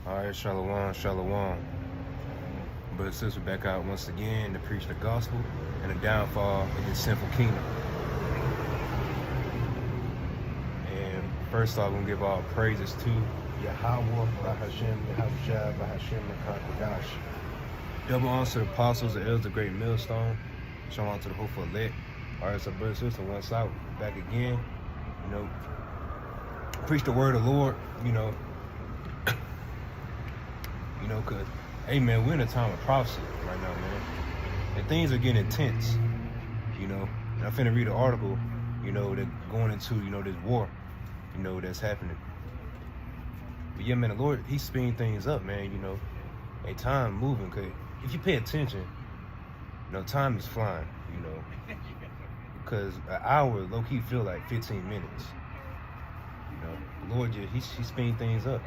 Alright, shalom, shalom. Brothers and sisters, back out once again to preach the gospel and the downfall of this sinful kingdom. And first off, I'm going to give all praises to Yahweh, Bahashem, Yahushua, Bahashem, Kodash. Double honor to the apostles, the elders, the great millstone. Shalom to the hopeful elect. Alright, so brothers and sisters, once out, back again. Preach the word of the Lord, because, hey, man, we're in a time of prophecy right now, man. And things are getting intense, And I'm finna read an article, that going into, this war, that's happening. But yeah, man, the Lord, he's speeding things up, man, and time moving, because if you pay attention, time is flying, because an hour low-key feel like 15 minutes. The Lord just, he's speeding things up.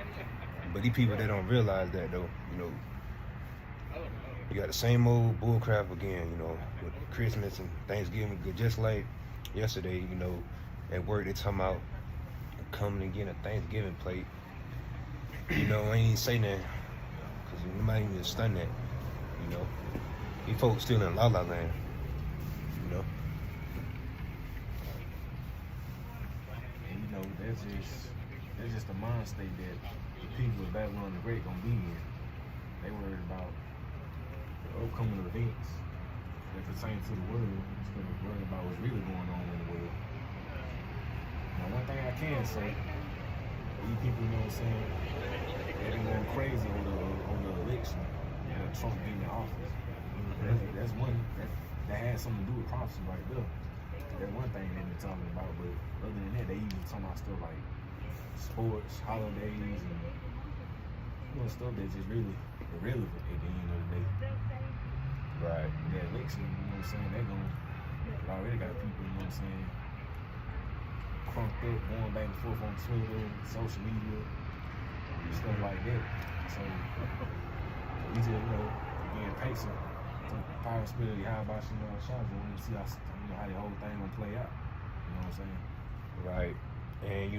But these people, they don't realize that, though, you got the same old bullcrap again, with Christmas and Thanksgiving. Just like yesterday, at work, they talking about coming and getting a Thanksgiving plate. I ain't even say that, because nobody even stunned that, These folks still in la-la land, That's just the mind state that the people of Babylon the Great gonna be in. They worried about the upcoming events that pertain to the world instead of worrying about what's really going on in the world. Now, one thing I can say, these people, they've been going crazy on the election, Trump getting in office. That's one that has something to do with prophecy right there. That's one thing they've been talking about, but other than that, they usually talking about stuff like sports, holidays, and stuff that's just really irrelevant at the end of the day. Right. The election, they're they already got people, crunked up, going back and forth on Twitter, social media, stuff like that. So we just, being patient. Power spirit, how about shots, we want to see how the whole thing gonna play out. You know what I'm saying? Right. And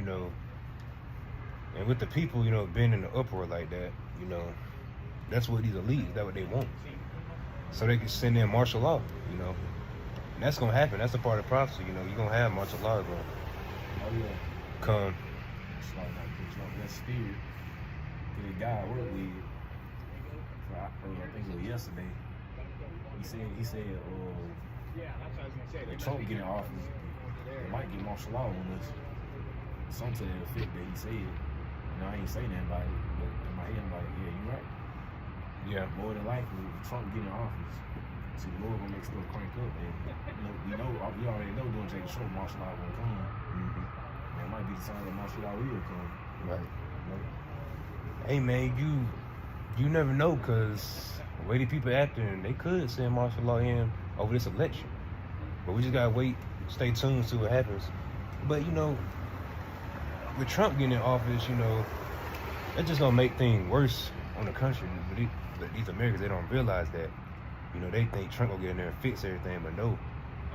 and with the people, being in the uproar like that, that's what these elites, that's what they want. So they can send in martial law, And that's gonna happen. That's a part of prophecy, You're gonna have martial law going. Oh yeah. Come. It's like that spirit. The guy I worked with, I think it was yesterday. He said, if Trump get in office, they might get martial law on us. Something to the effect that he said. I ain't saying that about it, but in my head, I'm like, yeah, you're right. Yeah. More than likely, if Trump get in office, see, the Lord gonna make stuff crank up. And we already know during Jacob Short, martial law gonna come. Mm-hmm. That might be the time that martial law will come. Right. Hey, man, you never know, because the way the people acting, they could send martial law in over this election. But we just gotta wait, stay tuned, see what happens. But with Trump getting in office, that's just gonna make things worse on the country. But these Americans, they don't realize that. They think Trump gonna get in there and fix everything, but no,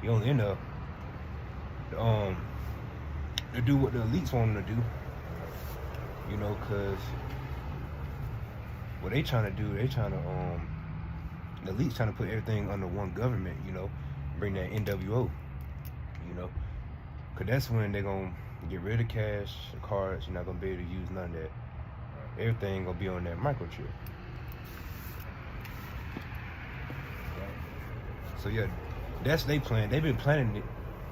he only end up to do what the elites want him to do. Because what they trying to do, the elites trying to put everything under one government, bring that NWO, because that's when they're going to get rid of cash, the cards, you're not going to be able to use none of that. Everything going to be on that microchip. So yeah, that's their plan. They've been planning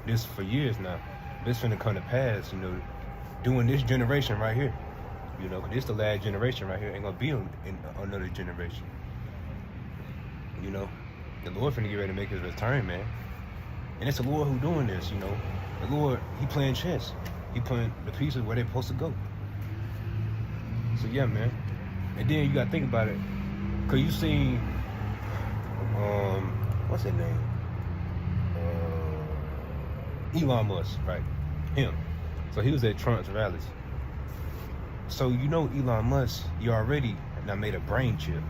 this for years now. This finna come to pass, doing this generation right here. Because this the last generation right here. Ain't gonna be in another generation. The Lord finna get ready to make his return, man. And it's the Lord who doing this, The Lord, he playing chess. He putting the pieces where they're supposed to go. So yeah, man. And then you gotta think about it. Cause you seen, what's his name? Elon Musk, right? Him. So he was at Trump's rallies. So Elon Musk, you already now made a brain chip,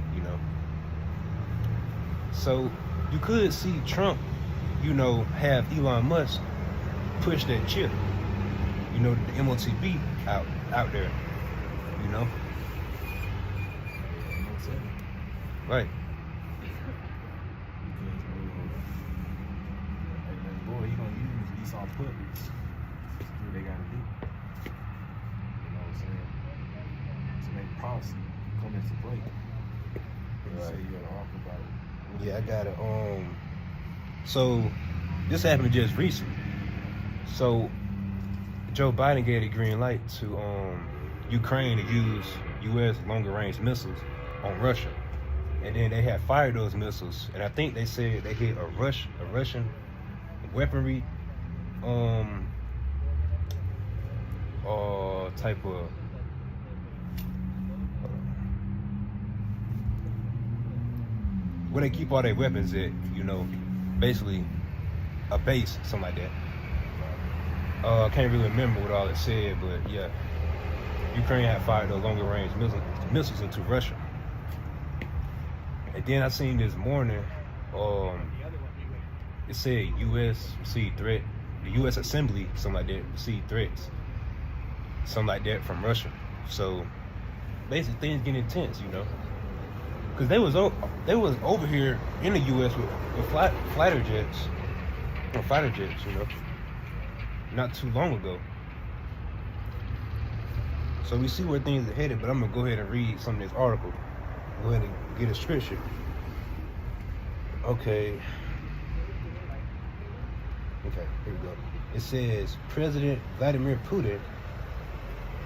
So you could see Trump, have Elon Musk push that chip, the MOTB out there, Right. Because boy, he gonna use Esau puppets. That's what they gotta do. You know what I'm saying? To make prophecy come into play. You Right. say you got an article about it. Yeah, I got it. So this happened just recently. So Joe Biden gave the green light to Ukraine to use U.S. longer range missiles on Russia, and then they had fired those missiles, and I think they said they hit a Russian weaponry type of where they keep all their weapons at, you know, basically a base, something like that. I can't really remember what all it said, but yeah, Ukraine had fired those longer range missiles into Russia. And then I seen this morning, it said U.S. received threat, the U.S. Assembly, something like that, received threats, something like that from Russia. So basically things getting intense, you know. Because they was over here in the U.S. with fighter jets, you know, not too long ago. So we see where things are headed, but I'm going to go ahead and read some of this article. Go ahead and get a scripture. Okay, here we go. It says, President Vladimir Putin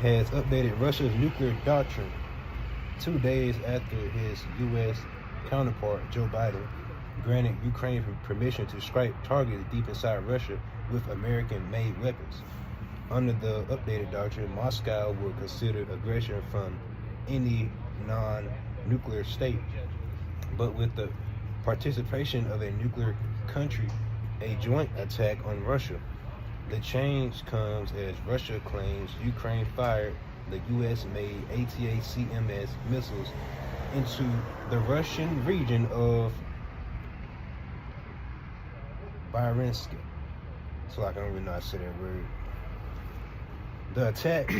has updated Russia's nuclear doctrine 2 days after his U.S. counterpart, Joe Biden, granted Ukraine permission to strike targets deep inside Russia with American-made weapons. Under the updated doctrine, Moscow will consider aggression from any non-nuclear state, but with the participation of a nuclear country, a joint attack on Russia. The change comes as Russia claims Ukraine fired the U.S.-made ATACMS missiles into the Russian region of Bryansk. So I don't really know how to say that word. The attack,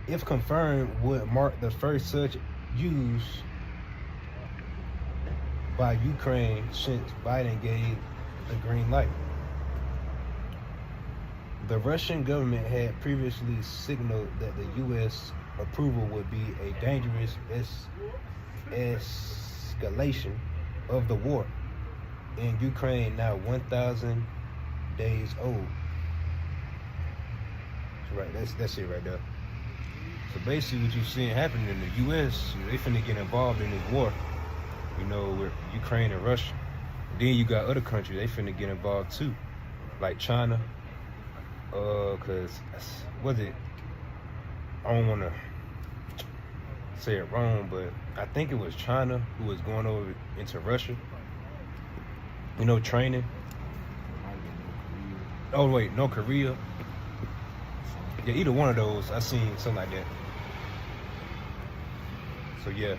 if confirmed, would mark the first such use by Ukraine since Biden gave the green light. The Russian government had previously signaled that the U.S. approval would be a dangerous escalation of the war in Ukraine, now 1,000 days old. So right, that's it right there. So basically what you're seeing happening in the U.S., they finna get involved in this war, you know, with Ukraine and Russia. Then you got other countries, they finna get involved too, like China. Cause was it? I don't want to say it wrong, but I think it was China who was going over into Russia. You know, training. Oh wait, North Korea. Yeah, either one of those. I seen something like that. So yeah.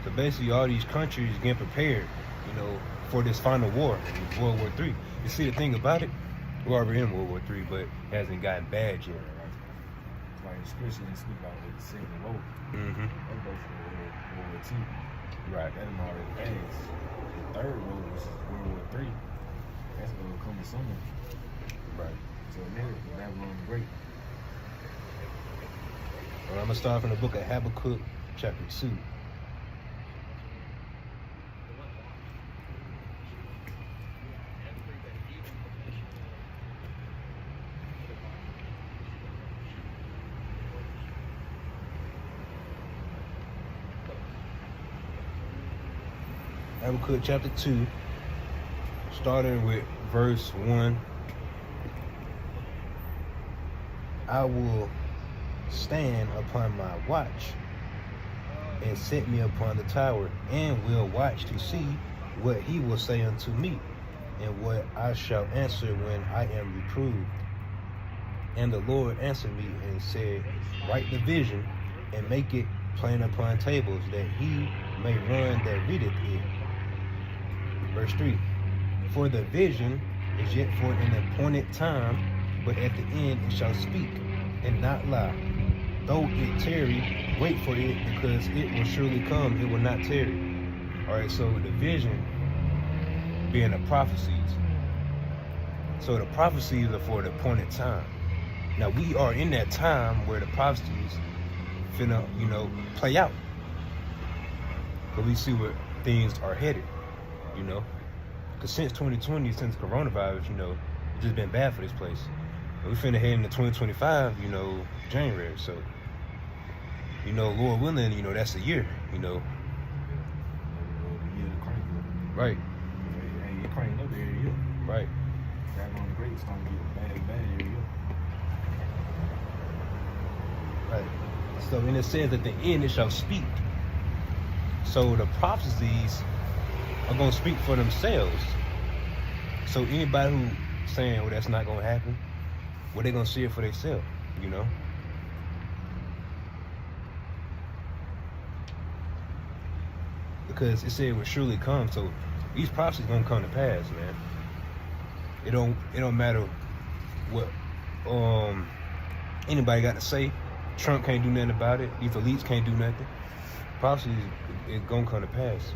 So basically, all these countries getting prepared, you know, for this final war, World War III. You see, the thing about it. We're already in World War III, but hasn't gotten bad yet. It's like especially they speak about the Second World. Mm-hmm. That goes for World War II. Right. That done already passed. The Third World was World War III. That's gonna come to summer. Right. So America, Babylon the Great. Well, I'm gonna start from the book of Habakkuk, chapter 2. Habakkuk chapter 2, starting with verse 1. I will stand upon my watch and set me upon the tower, and will watch to see what he will say unto me, and what I shall answer when I am reproved. And the Lord answered me and said, write the vision and make it plain upon tables, that he may run that readeth it. Verse 3, for the vision is yet for an appointed time, but at the end it shall speak and not lie. Though it tarry, wait for it, because it will surely come, it will not tarry. All right, so the vision being the prophecies. So the prophecies are for the appointed time. Now we are in that time where the prophecies finna, play out. But we see where things are headed, Because since 2020, since coronavirus, it's just been bad for this place. And we finna head into 2025, January. So, Lord willing, that's a year, The year to crank up. Right. Hey, you crank up every year. Right. Babylon the Great starting to get bad every year. Right. So, and it says at the end it shall speak. So the prophecies are going to speak for themselves. So anybody who saying, well, that's not going to happen, well, they're going to see it for themselves, Because it said it would surely come. So these prophecies going to come to pass, man. It don't matter what anybody got to say. Trump can't do nothing about it. These elites can't do nothing. Prophecies is gonna come to pass.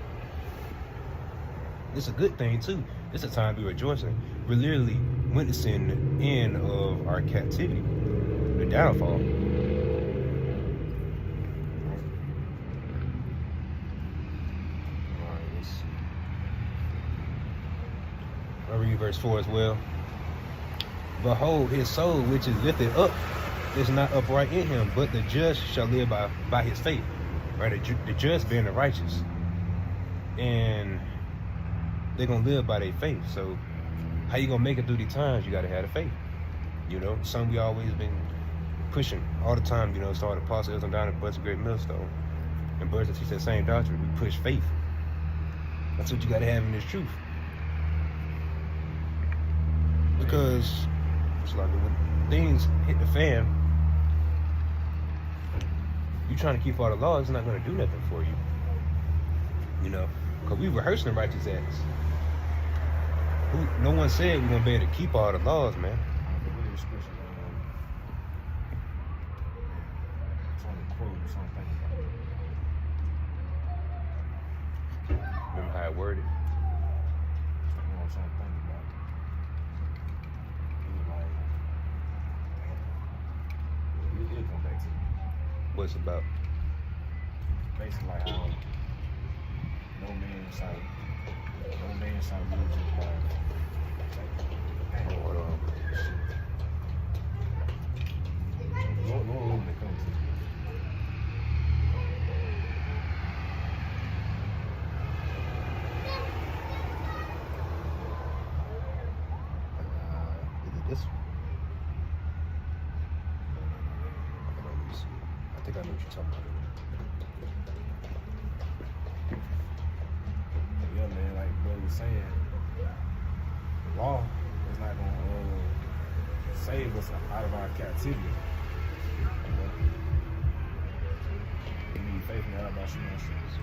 It's a good thing too. It's a time to be rejoicing. We're literally witnessing the end of our captivity, the downfall. Alright, let's see. I'll read verse 4 as well. Behold, his soul which is lifted up is not upright in him, but the just shall live by his faith. Right, the just being the righteous, and they're gonna live by their faith. So, how you gonna make it through these times? You gotta have the faith. Something we always been pushing all the time. So the apostles and down at Butts Great Millstone, and Butts teach that same doctrine. We push faith. That's what you gotta have in this truth. Because it's like when things hit the fan. You trying to keep all the laws, it's not going to do nothing for you. Because we rehearsing the righteous acts. No one said we're going to be able to keep all the laws, man. Remember how I worded? What's it about? Basically, like how no man shall lose his life. Hold on. Lord when it comes to Is it this one? I think I know what you're talking about. Yeah, man, like brother was saying, the law is not going to save us out of our captivity. We need faith in God about your sins.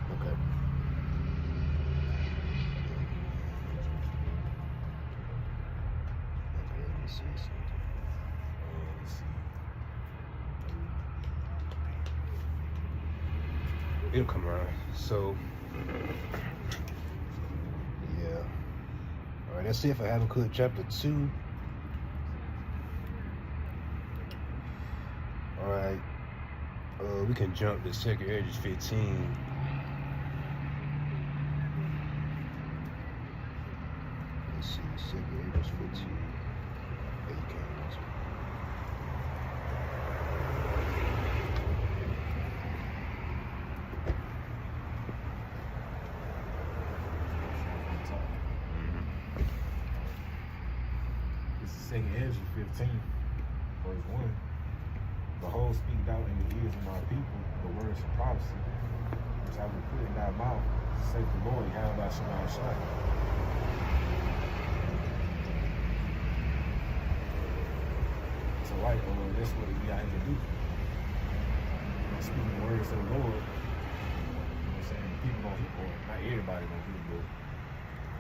Okay. It'll come around. So, yeah. All right, that's it for Habakkuk chapter 2. All right. We can jump to 2 Edges 15. Let's see, 2 Edges 15. This is 2 Edges 15, verse 1. Behold, speak thou in the ears of my people the words of prophecy, which I will put in thy mouth, saith the Lord, how thou shalt not shine. So, right, that's what we got to do. Speaking the words of the Lord, saying people gonna hear, or not everybody gonna hear,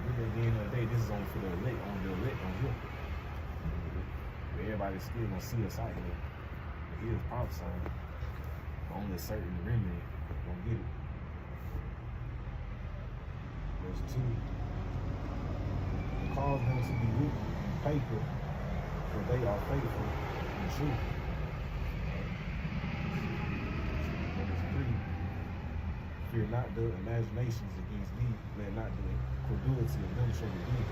but really at the end of the day, this is only for the elect, on here. But everybody's still gonna see us out here. But he is prophesying. Only a certain remnant gonna get it. Verse 2. And cause them to be written in paper, for they are faithful and true. Verse 3. Fear not the imaginations against thee, let not the credulity of them trouble thee,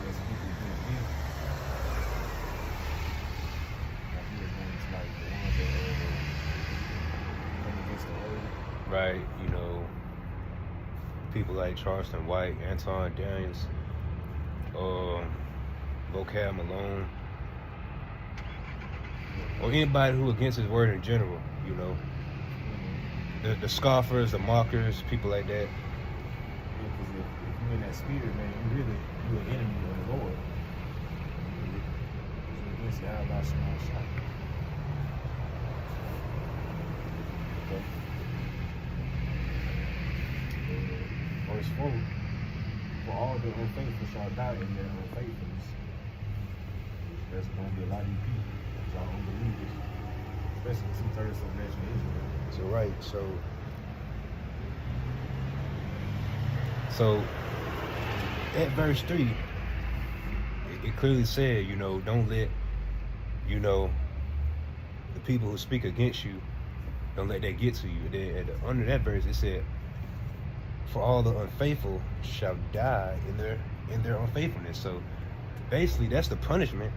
as people against thee. Now here's going to like the ones that come against the word. Right, you know, people like Charleston White, Anton Daniels, Vocab Malone, or anybody who against his word in general, you know. The scoffers, the mockers, people like that. Because if you're in that spirit, man, you're an enemy of the Lord. You're against the Allah Shema Shah. Okay. Verse 4. For all the unfaithful shall die in their unfaithfulness. There's going to be a lot of you people, y'all unbelievers, especially 2/3 of the nation of Israel. So right, so at verse 3, it clearly said, you know, don't let, you know, the people who speak against you, don't let that get to you. Then under that verse, it said, for all the unfaithful shall die in their unfaithfulness. So basically, that's the punishment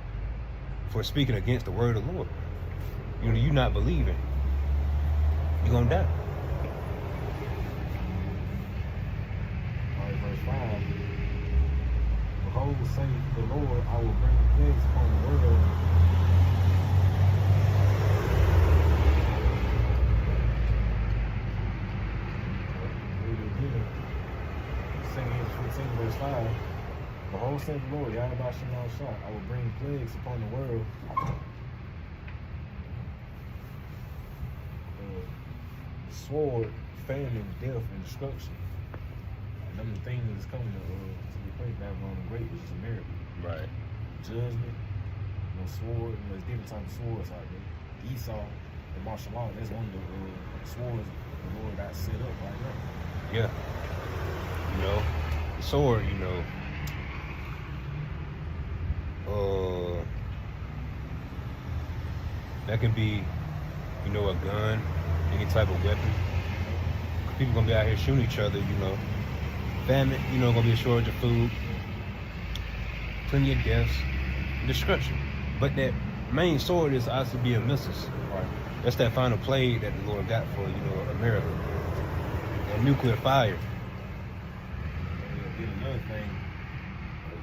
for speaking against the word of the Lord. You know, you not believing, you're gonna die. All right, verse 5. Behold, saith the Lord, I will bring plagues upon the world. Read it again. 2 15, verse 5. Behold, saith the Lord, Yahweh Shema Shah, I will bring plagues upon the world. Sword, famine, death, and destruction. And them the things that's coming to replace Babylon the Great, which is America. Right. Judgment, sword, there's different types of swords out there. Esau, the martial law, that's one of the swords the Lord got set up right now. Yeah. You know, the sword, you know, that can be, you know, a gun, any type of weapon. People gonna be out here shooting each other, you know. Famine, you know, gonna be a shortage of food, plenty of deaths, destruction. But that main sword is also be a missiles. Right. That's that final plague that the Lord got for, you know, America. That nuclear fire. And then another thing,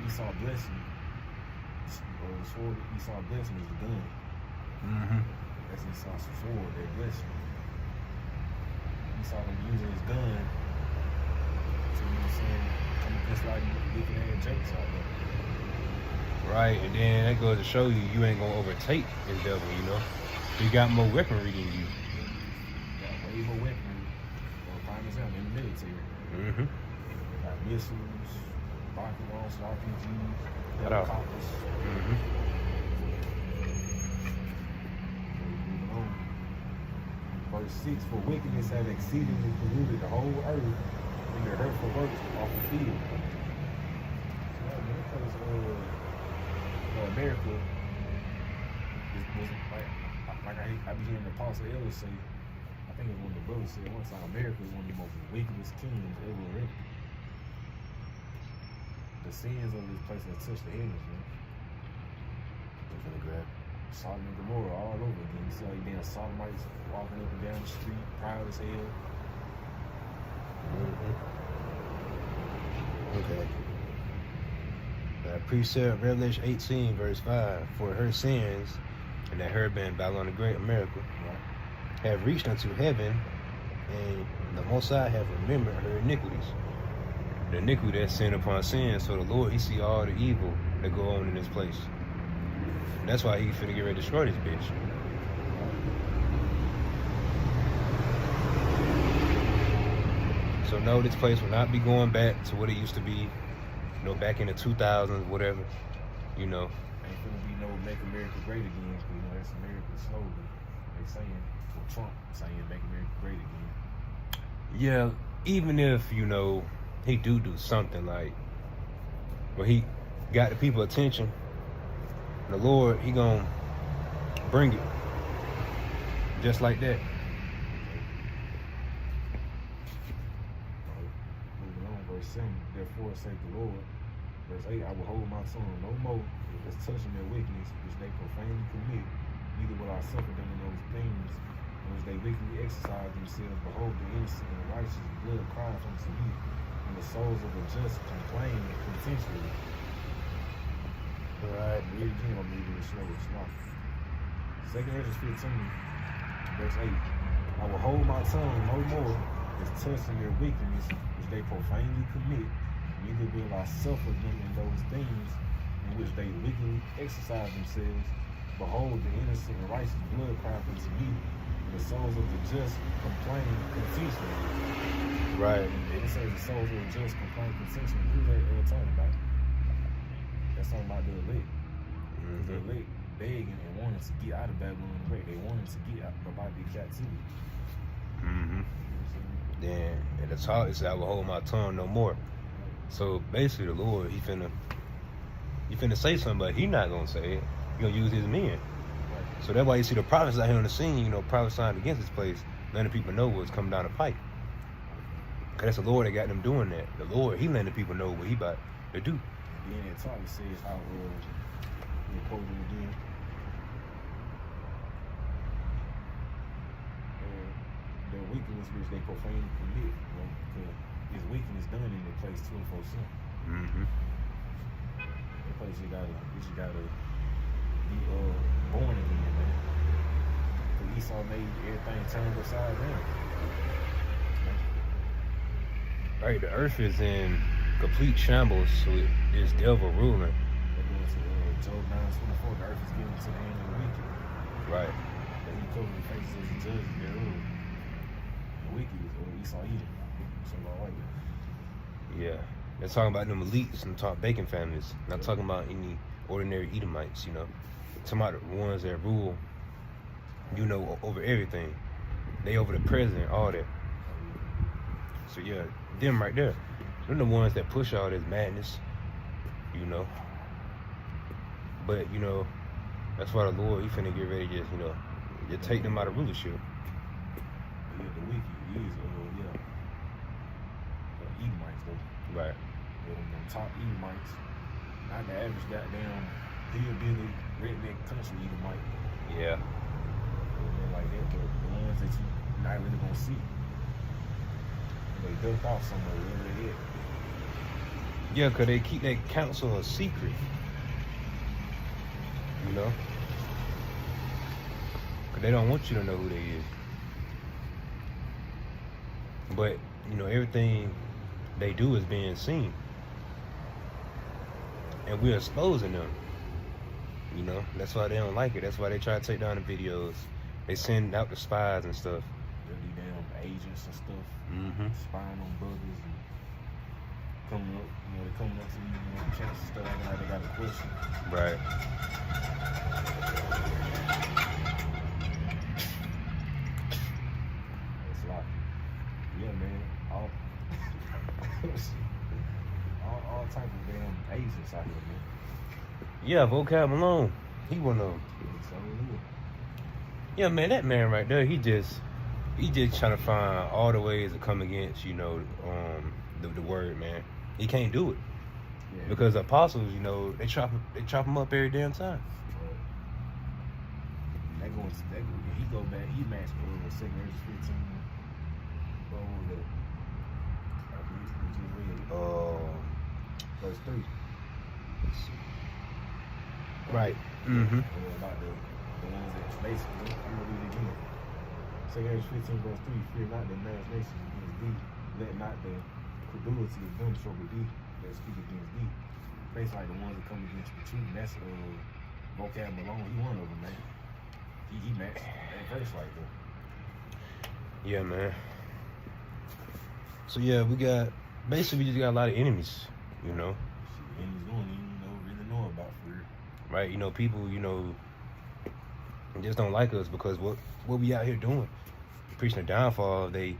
Esau blessing. The sword Esau blessing is the gun. Mm-hmm. That's Esau's sword, their blessing. Esau gonna be using his gun to, you know what I'm saying, come against like looking at Jake's out there. Right, and then that goes to show you, you ain't gonna overtake this devil, you know. He got more weaponry than you. Got way more weaponry. Prime example, in the military. Mm-hmm. They got missiles, rocket launchers, RPGs, Cut off. helicopters. Mm-hmm. Moving on. Verse 6, for wickedness have exceedingly polluted the whole earth, and their hurtful works off the field. So, because America was like I be hearing the Apostle Elder say, I think it was one of the brothers said once, like America is one of the most wickedest kingdoms ever written. The sins of this place have touched the heavens, man. I'm gonna grab. Sodom and Gomorrah all over again. You see all these damn sodomites walking up and down the street, proud as hell. Mm-hmm. Okay. Precept Revelation 18, verse 5. For her sins, and that her being Babylon the Great, America, have reached unto heaven, and the Most High have remembered her iniquities. The iniquity that's sin upon sin. So the Lord, He see all the evil that go on in this place. And that's why He finna get ready to destroy this bitch. So no, this place will not be going back to what it used to be you know, back in the 2000s, whatever, you know. Ain't gonna be no "Make America Great Again." You know, that's America's slogan. They saying, well, Trump saying "Make America Great Again." Yeah, even if, you know, he do something like, when he got the people attention, the Lord, he gonna bring it. Just like that. Moving on, verse 7. Therefore saith the Lord, verse 8, I will hold my tongue no more as touching their wickedness, which they profanely commit, neither will I suffer them in those things in which they wickedly exercise themselves. Behold, the innocent and righteous blood cries unto me, and the souls of the just complain contentiously. Right. Read again, I'm reading it slow. It's not. 2 Corinthians 15, verse 8. I will hold my tongue no more as touching their wickedness, which they profanely commit, neither will I suffer them in those things in which they wickedly exercise themselves. Behold, the innocent and righteous blood cry unto me, and the souls of the just complain contentiously. Right. And it says the souls of the just complain contentiously. Who's that talking about? That's talking about the elect. The elect begging and wanting to get out of Babylon the Great. They wanted to get out about the captivity. Then at the top it said, I will hold my tongue no more. So basically the Lord, he finna say something, but he not gonna say it. He gonna use his men. So that's why you see the prophets out here on the scene, you know, prophesying against this place, letting people know what's coming down the pipe. Cause that's the Lord that got them doing that. The Lord, he letting the people know what he about to do. Then at top it says how we quote it again. The wickedness which they profanely commit, you know, because this wickedness done in the place 24/7. The place you gotta be born again, man. Cause Esau made everything turn upside down. Right, the earth is in complete shambles, so it is devil ruling. That goes to Job 9:24. The earth is given to the hand of the wicked. Right. That he covered the faces of the judge thereof. The wicked is Esau Edom. Something like that. Yeah. They're talking about them elites and talk bacon families. Not talking about any ordinary Edomites, you know. Talking about the ones that rule, you know, over everything. They over the president, all that. So yeah, them right there. They're the ones that push all this madness, you know. But, you know, that's why the Lord, he finna get ready to just, you know, just take them out of rulership. Yeah, the wicked is, Edomites, though. Right. Them top Edomites. Not the average goddamn hillbilly, redneck country Edomite. Yeah. And like that, the ones that you not really gonna see. They ducked off somewhere, wherever they at. Yeah, because they keep that council a secret. You know? Because they don't want you to know who they is. But, you know, everything they do is being seen. And we're exposing them. You know? That's why they don't like it. That's why they try to take down the videos. They send out the spies and stuff. They're the damn agents and stuff. Spying on brothers and coming up, you know, they're coming up to you, you know, chance and stuff, acting like they got a question. Right. It's like, yeah, man, all type of damn agents out here, man. Yeah, Vocab Malone. He one of them. So, yeah, man, that man right there, he just trying to find all the ways to come against, you know, the word, man. He can't do it. Yeah. Because the apostles, you know, they chop him up every damn time. He go back, he matched 2 Corinthians 15. Verse 3. Right. About the ones that basically, I'm gonna read it again. 2 Corinthians 15, verse 3. Fear not the imagination against thee. Let not the credulity of them trouble thee that speak against thee. Basically, like the ones that come against the truth. And that's Vocab Malone. He one of them, man. He matched that verse right there. Yeah, man. So yeah, we just got a lot of enemies, you know. and he's doing it, really know about for real. Right? You know, people, just don't like us because what we out here doing, preaching the downfall of the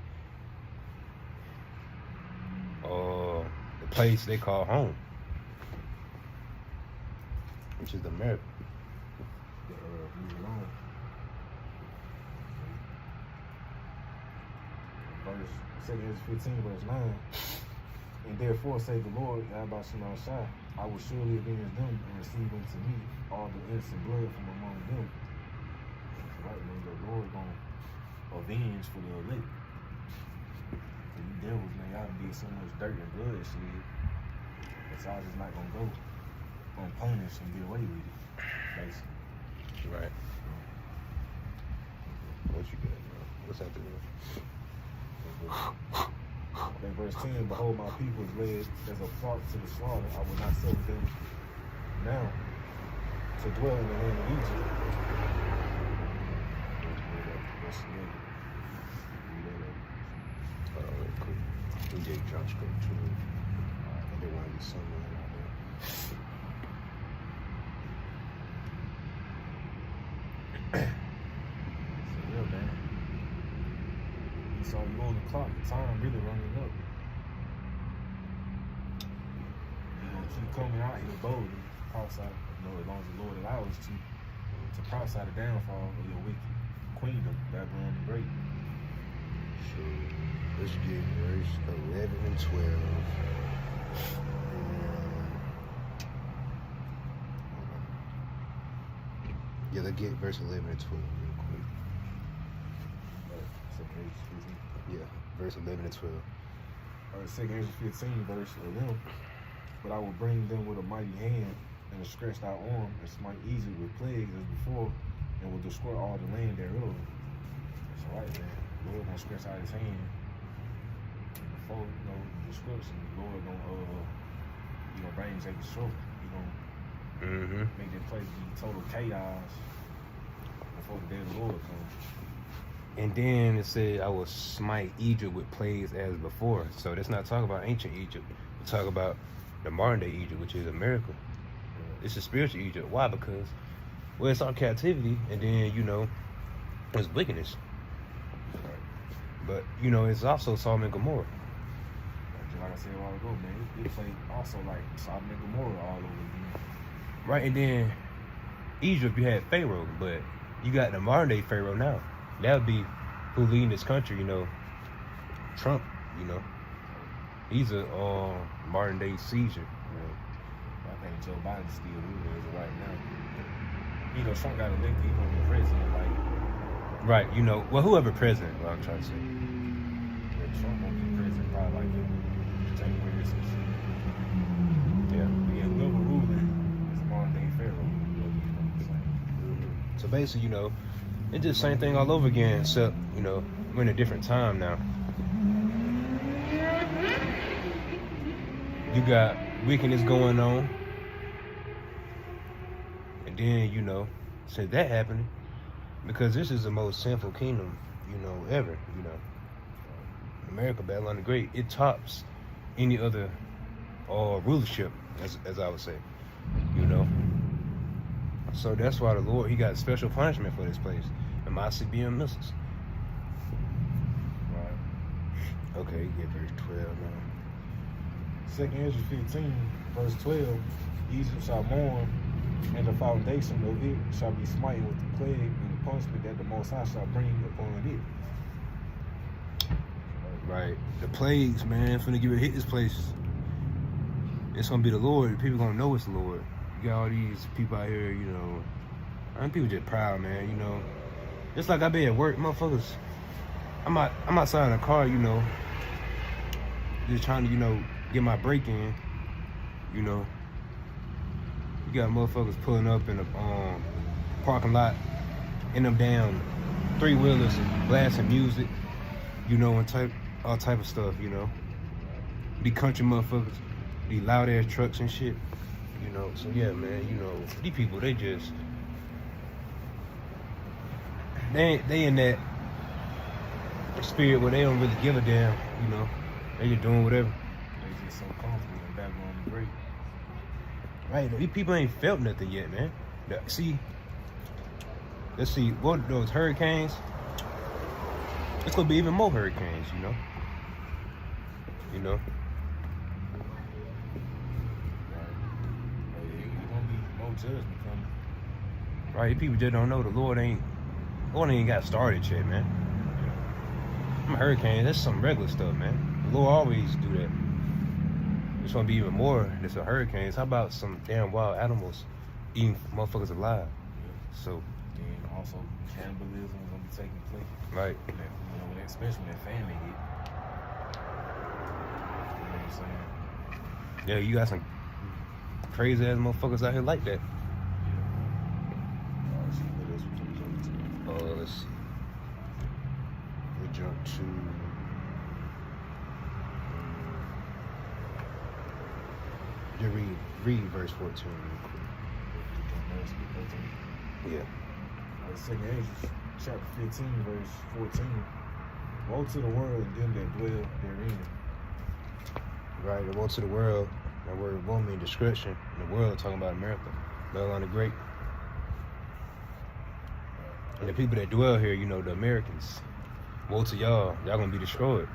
place they call home, which is America. Move along. Verse 2 15, verse 9. And therefore say the Lord, Yahweh, I will surely avenge them and receive unto me all the innocent blood from among them. Right, man, the Lord gonna avenge for the elect. So you devils, man, y'all did so much dirt and blood shit. But y'all just not gonna go unpunished and get away with it. Basically. Right. What you got, bro? What's after that? Okay, verse 10, behold, my people is led as a flock to the slaughter. I will not sell them now to dwell in the land of Egypt. Real quick. We did jump straight to it. And they want to be somewhere out there. So, yeah, man. So you on the clock, the time really running up. You're gonna keep coming out here boldly, prophesy, as long as the Lord allows us to prophesy the downfall of your wicked queendom, Babylon the Great. So let's get verse 11 and 12. Yeah, let's get verse 11 and 12 real quick. Yeah, verse 11 and 12. Second Ezra 15, verse 11. But I will bring them with a mighty hand and a stretched out arm, and smite Egypt with plagues as before, and will destroy all the land thereof. That's right, man. The Lord gonna stretch out his hand. And before, destruction, the Lord gonna bring take the stroke. He gonna make that place be total chaos before the day of the Lord comes. And then it said, I will smite Egypt with plagues as before. So that's not talking about ancient Egypt. We're talking about the modern day Egypt, which is America. It's a spiritual Egypt. Why? Because, well, it's our captivity, and then, it's wickedness. But, it's also Sodom and Gomorrah. Like I said a while ago, man, it played also like Sodom and Gomorrah all over again. Right, and then Egypt, you had Pharaoh, but you got the modern day Pharaoh now. That would be who leading this country, Trump, He's a modern day Caesar. I think Joe Biden's still ruling as of right now. Trump got elected, he's gonna be president, Right, well, whoever president, what I'm trying to say. Yeah, Trump gonna be president probably like in January or some shit. Yeah. Whoever ruling is modern day Pharaoh. You know what I'm saying? So basically, it's just the same thing all over again, except, we're in a different time now. You got wickedness going on. And then, since that happened, because this is the most sinful kingdom, ever, America, Babylon the Great, it tops any other rulership, as I would say, So that's why the Lord, he got special punishment for this place. And ICBM missiles. Right. Okay, get verse 12 now. Second Ezra 15, verse 12. Egypt shall mourn, and the foundation of it shall be smitten with the plague and the punishment that the Most High shall bring upon it. Right. The plagues, man, finna give it hit this place. It's gonna be the Lord. People gonna know it's the Lord. You got all these people out here, people just proud, man, Just like I be at work, motherfuckers. I'm outside in a car, just trying to, get my break in, You got motherfuckers pulling up in the parking lot in them damn three-wheelers, blasting music, and all type of stuff, Be country motherfuckers, be loud-ass trucks and shit. So yeah, man, these people, they just, they in that spirit where they don't really give a damn, they just doing whatever. They just so comfortable in Babylon the Great. Right, these people ain't felt nothing yet, man. See, let's see, what those hurricanes? It's gonna be even more hurricanes, you know. You know. There's gonna be more judgment coming. Right, these people just don't know the Lord ain't got started yet, man. Them hurricanes, that's some regular stuff, man. The Lord always do that. It's gonna be even more than some hurricanes. How about some damn wild animals eating motherfuckers alive? Yeah. So. And also cannibalism is gonna be taking place. Right. You know, especially when that famine hit. You know what I'm saying? Yeah, you got some crazy ass motherfuckers out here like that. Let's see. We jump to. You read verse 14 real quick. Yeah. Second Ezra, chapter 15, verse 14. Woe to the world and them that dwell therein. Right, woe to the world. That word woe means destruction. The world talking about America. Babylon the Great. And the people that dwell here, you know, the Americans. Woe to y'all. Y'all gonna be destroyed.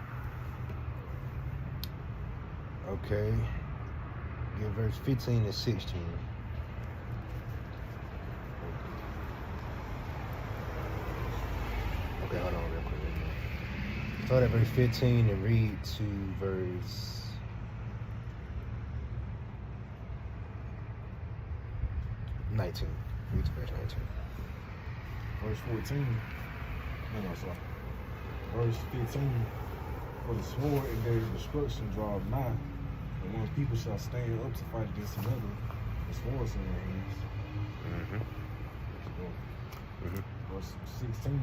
Okay. Get verse 15 and 16. Okay, hold on real quick. Start at verse 15 and read to verse 19. Read to verse 19. Verse 14. No, sorry. Verse 15. For the sword and their destruction draweth nigh, and one people shall stand up to fight against another, the swords in their hands. Verse 16.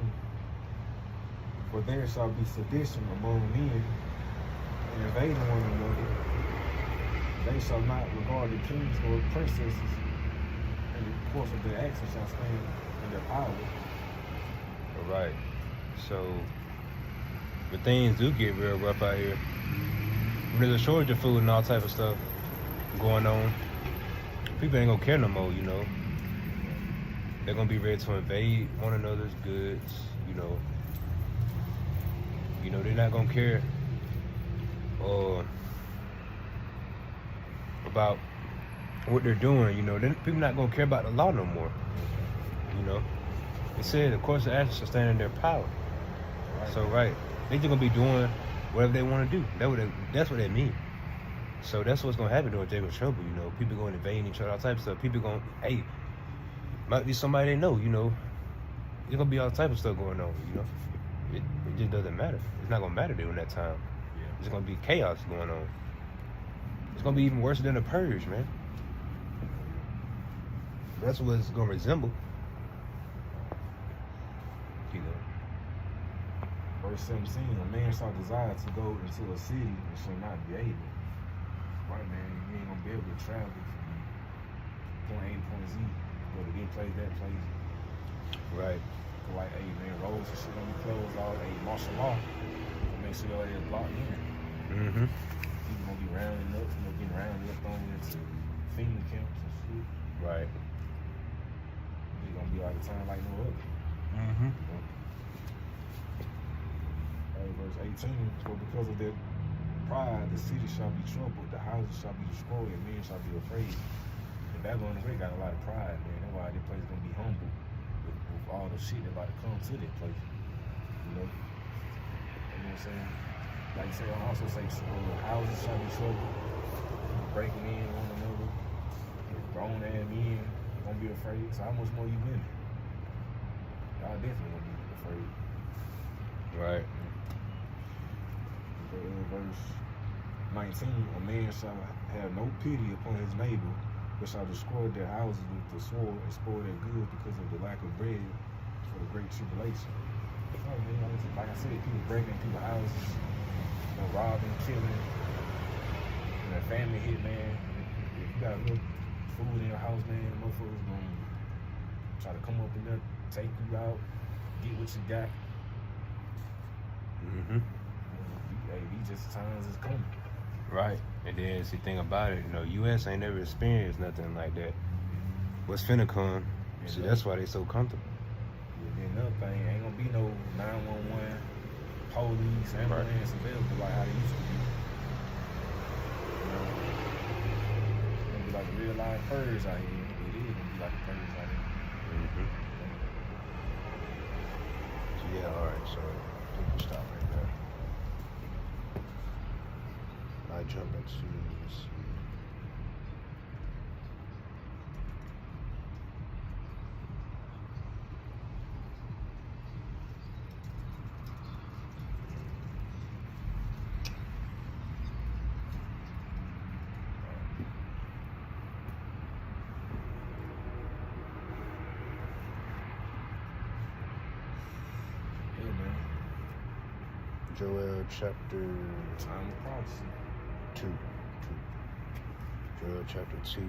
For there shall be sedition among men, and invading one another. They shall not regard the kings nor princesses, and the course of their actions shall stand in their power. All right. So, but things do get real rough out here. When there's a shortage of food and all type of stuff going on, people ain't gonna care no more, you know. They're gonna be ready to invade one another's goods, you know. You know, they're not gonna care about what they're doing, you know. People not gonna care about the law no more, you know. It said, of course, the actions are standing in their power. Right. So, right, they just gonna be doing whatever they want to do. That's what they mean. So that's what's gonna happen during Jacob's trouble, you know. People gonna invade each other, all types of stuff. People gonna, hey, might be somebody they know, you know. There's gonna be all type of stuff going on, you know. It just doesn't matter. It's not gonna matter during that time. Yeah. There's gonna be chaos going on. It's gonna be even worse than a purge, man. That's what it's gonna resemble. You know. Verse 17, a man shall desire to go into a city and shall not be able. Right, man, you ain't gonna be able to travel from point A to point Z, go to this place, that place. Right. Like, hey, man, roads and shit gonna be closed, all, hey, martial law, make sure your area is locked in. People gonna be rounding up, you know, getting rounded up, thrown into FEMA camps and shit. Right. It's gonna be like a time like no other. Verse 18, for because of their pride, the city shall be troubled, the houses shall be destroyed, and men shall be afraid. And Babylon the Great got a lot of pride, man. That's why this place is gonna be humble with all the shit that about to come to this place. You know? You know what I'm saying? Like I say, I also say houses shall be troubled, breaking in one another, grown ass men gonna be afraid. So how much more you women? Y'all definitely gonna be afraid. Right. Verse 19, a man shall have no pity upon his neighbor, but shall destroy their houses with the sword and spoil their goods because of the lack of bread for the great tribulation. Like I said, people breaking into people's houses, you know, robbing, killing, and their family hit, man. If you got enough food in your house, man, motherfuckers gonna try to come up in there, take you out, get what you got. Hey, These just times is coming. Right. And then see, thing about it, U.S. ain't never experienced nothing like that. What's finna come? See, that's why they so comfortable. And then another thing, ain't gonna be no 911, police, ambulance available like how they used to be. It's gonna be like real live birds out here. It is gonna be like the birds out here. Mm-hmm. So yeah, all right. So I think we stop right there. I jump into this. Joel chapter Time of prophecy. 2. Joel chapter 2.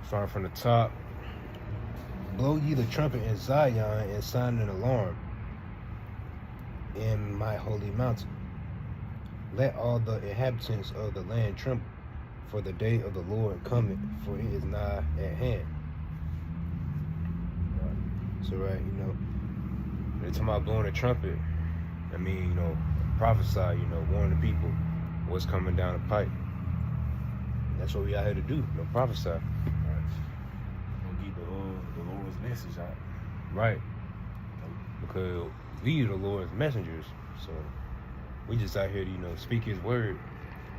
Starting from the top. Blow ye the trumpet in Zion and sound an alarm in my holy mountain. Let all the inhabitants of the land tremble, for the day of the Lord cometh, for it is nigh at hand. So they're talking about blowing a trumpet. I mean, prophesy, warn the people what's coming down the pipe. That's what we out here to do, prophesy. Right. Gonna get the Lord's message out. Right. Because we are the Lord's messengers. So we just out here to, speak his word.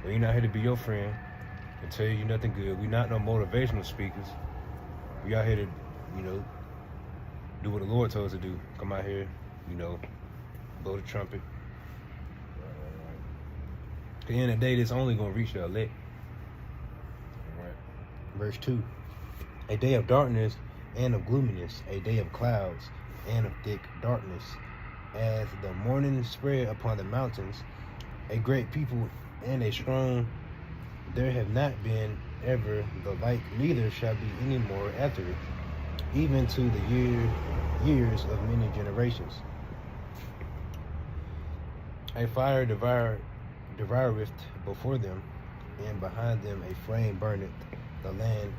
We ain't out here to be your friend and tell you nothing good. We not no motivational speakers. We out here to, do what the Lord told us to do. Come out here, blow the trumpet. At the end of the day, this only gonna reach the elect. Right. Verse 2. A day of darkness and of gloominess, a day of clouds and of thick darkness. As the morning spread upon the mountains, a great people and a strong, there have not been ever the like, neither shall be any more after it, even to the years of many generations. A fire devoureth before them, and behind them a flame burneth. The land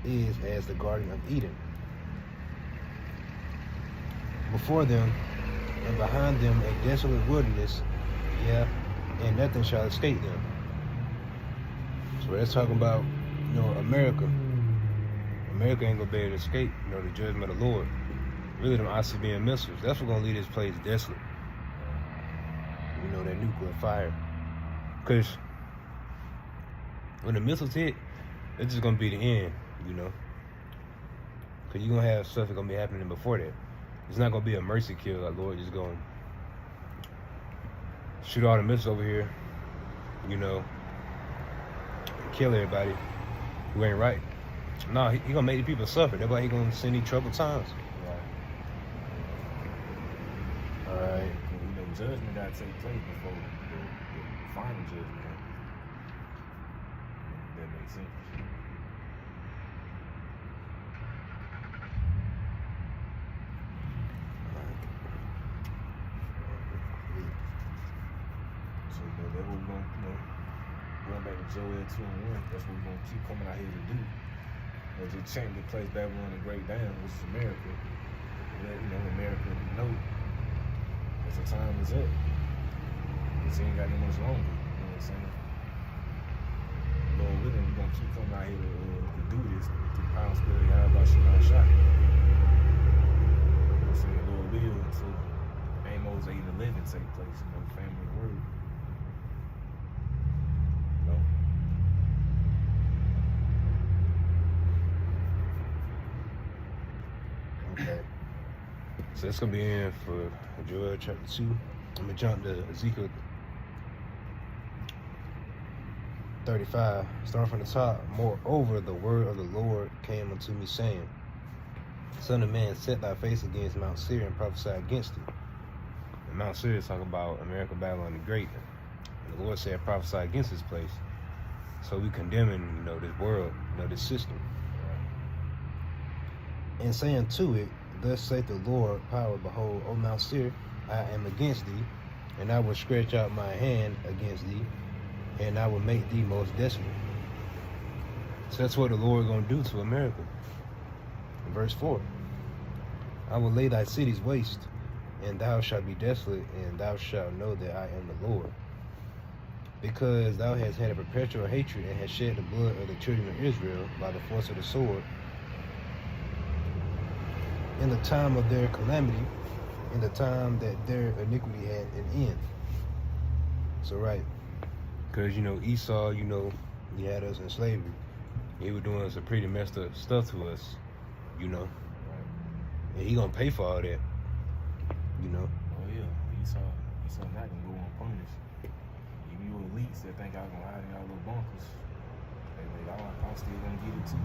is as the Garden of Eden. Before them and behind them a desolate wilderness, and nothing shall escape them. So that's talking about, America. America ain't gonna be able to escape, the judgment of the Lord. Really, them ICBM missiles. That's what's gonna leave this place desolate. That nuclear fire. Because when the missiles hit, it's just gonna be the end, Because you're gonna have stuff that's gonna be happening before that. It's not gonna be a mercy kill. Like, Lord just gonna shoot all the missiles over here, and kill everybody who ain't right. No, he gonna make the people suffer. That's why he gonna send these troubled times. Right. All right. Judgment gotta take place before the final judgment. That makes sense. So that's what we're gonna, going back to Joel 2:1, that's what we're gonna keep coming out here to do. Just change the place Babylon the Great down, which is America. Let America know that the time is up. It ain't got no much longer. You know what I'm saying? Lord willing, we're gonna keep coming out here to do this. To pound spirit, how about you not shot? You know what I'm saying? Lord will until Amos 8:11 take place, family of the word. Okay. So it's gonna be in for Joel chapter 2. I'm gonna jump to Ezekiel 35, starting from the top. Moreover, the word of the Lord came unto me, saying, Son of man, set thy face against Mount Seir and prophesy against it. And Mount Seir is talking about America, Babylon the Great. And the Lord said, prophesy against this place. So we condemning, this world, this system. And saying to it, Thus saith the Lord, power, behold, O Mount Seir, I am against thee, And I will stretch out my hand against thee, and I will make thee most desolate. So that's what the Lord is going to do to America. In verse 4, I will lay thy cities waste, and thou shalt be desolate, and thou shalt know that I am the Lord. Because thou hast had a perpetual hatred, and hast shed the blood of the children of Israel by the force of the sword, in the time of their calamity, in the time that their iniquity had an end. So right, because Esau, he had us in slavery. He was doing some pretty messed up stuff to us, and he gonna pay for all that, Oh yeah, Esau not gonna go unpunished. Even you elites that think y'all gonna hide in y'all little bunkers, y'all still gonna get it too.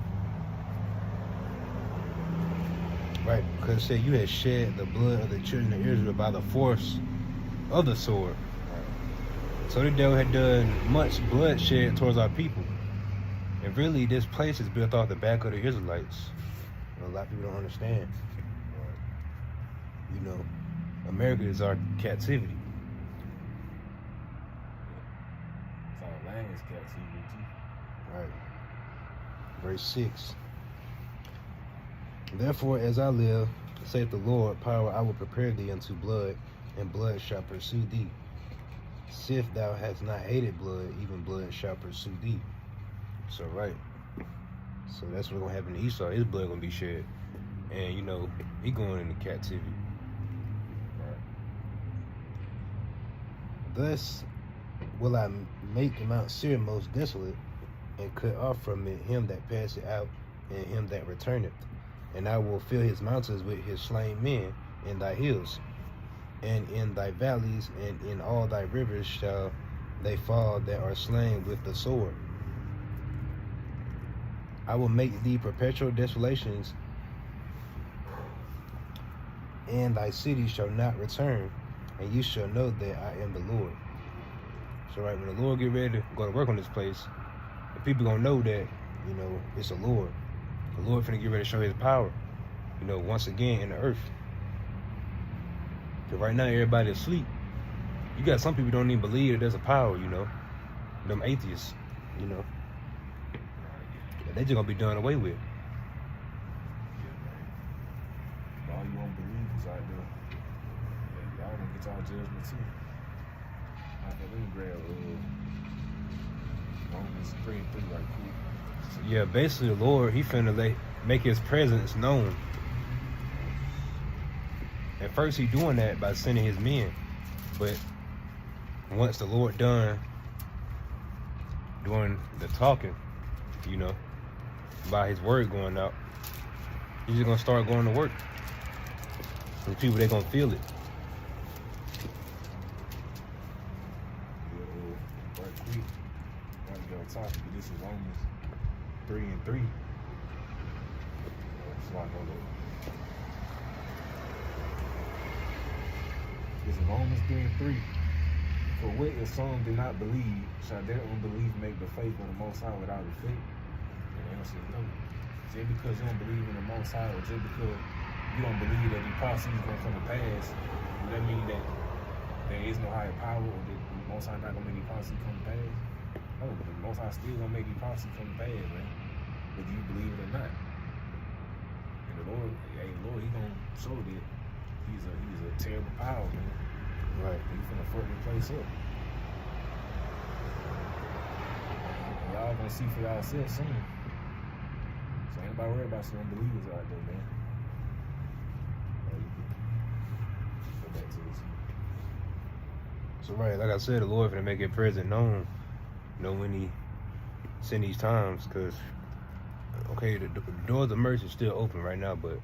Right, because it said you had shed the blood of the children of Israel by the force of the sword. Right. So the devil had done much bloodshed towards our people. And really, this place is built off the back of the Israelites. A lot of people don't understand. Right. America is our captivity. It's our land's captivity too. Right. Verse 6. Therefore, as I live, saith the Lord, power, I will prepare thee unto blood, and blood shall pursue thee. Sith thou hast not hated blood, even blood shall pursue thee. So right. So that's what's gonna happen to Esau. His blood gonna be shed, and he going into captivity. Right. Thus will I make Mount Seir most desolate, and cut off from it him that passeth out, and him that returneth. And I will fill his mountains with his slain men in thy hills, and in thy valleys, and in all thy rivers shall they fall that are slain with the sword. I will make thee perpetual desolations, and thy cities shall not return, and you shall know that I am the Lord. So right, when the Lord get ready to go to work on this place, the people gonna know that, it's the Lord. The Lord finna get ready to show his power, once again in the earth. Because right now everybody is asleep. You got some people don't even believe that there's a power, them atheists, they just gonna be done away with. All you unbelievers out there, y'all gonna get y'all judgment too. Let me grab Romans 3:3 right quick. Yeah, basically the Lord, he finna make his presence known. At first he doing that by sending his men, but once the Lord done doing the talking, by his word going out, he's just gonna start going to work. And the people, they gonna feel it. Right quick, right to go topic. This is Romans 3:3. This is Romans 3:3. For what if some do not believe, shall their unbelief make the faith of the Most High without effect? And the answer is no. Just because you don't believe in the Most High, or just because you don't believe that the prophecy is going to come to pass, does that mean that there is no higher power, or that the Most High not going to make the prophecy come to pass? No, but the Most High still going to make the prophecy come to pass, man. Whether you believe it or not. And the Lord, he going to show that he's a terrible power, man. Right. He's finna fuck the place up. And y'all gonna see for yourselves soon. So ain't nobody worry about some unbelievers out there, man. Go back to this. So right, like I said, the Lord finna make it present known, when he send these times, because okay, the doors of mercy is still open right now, but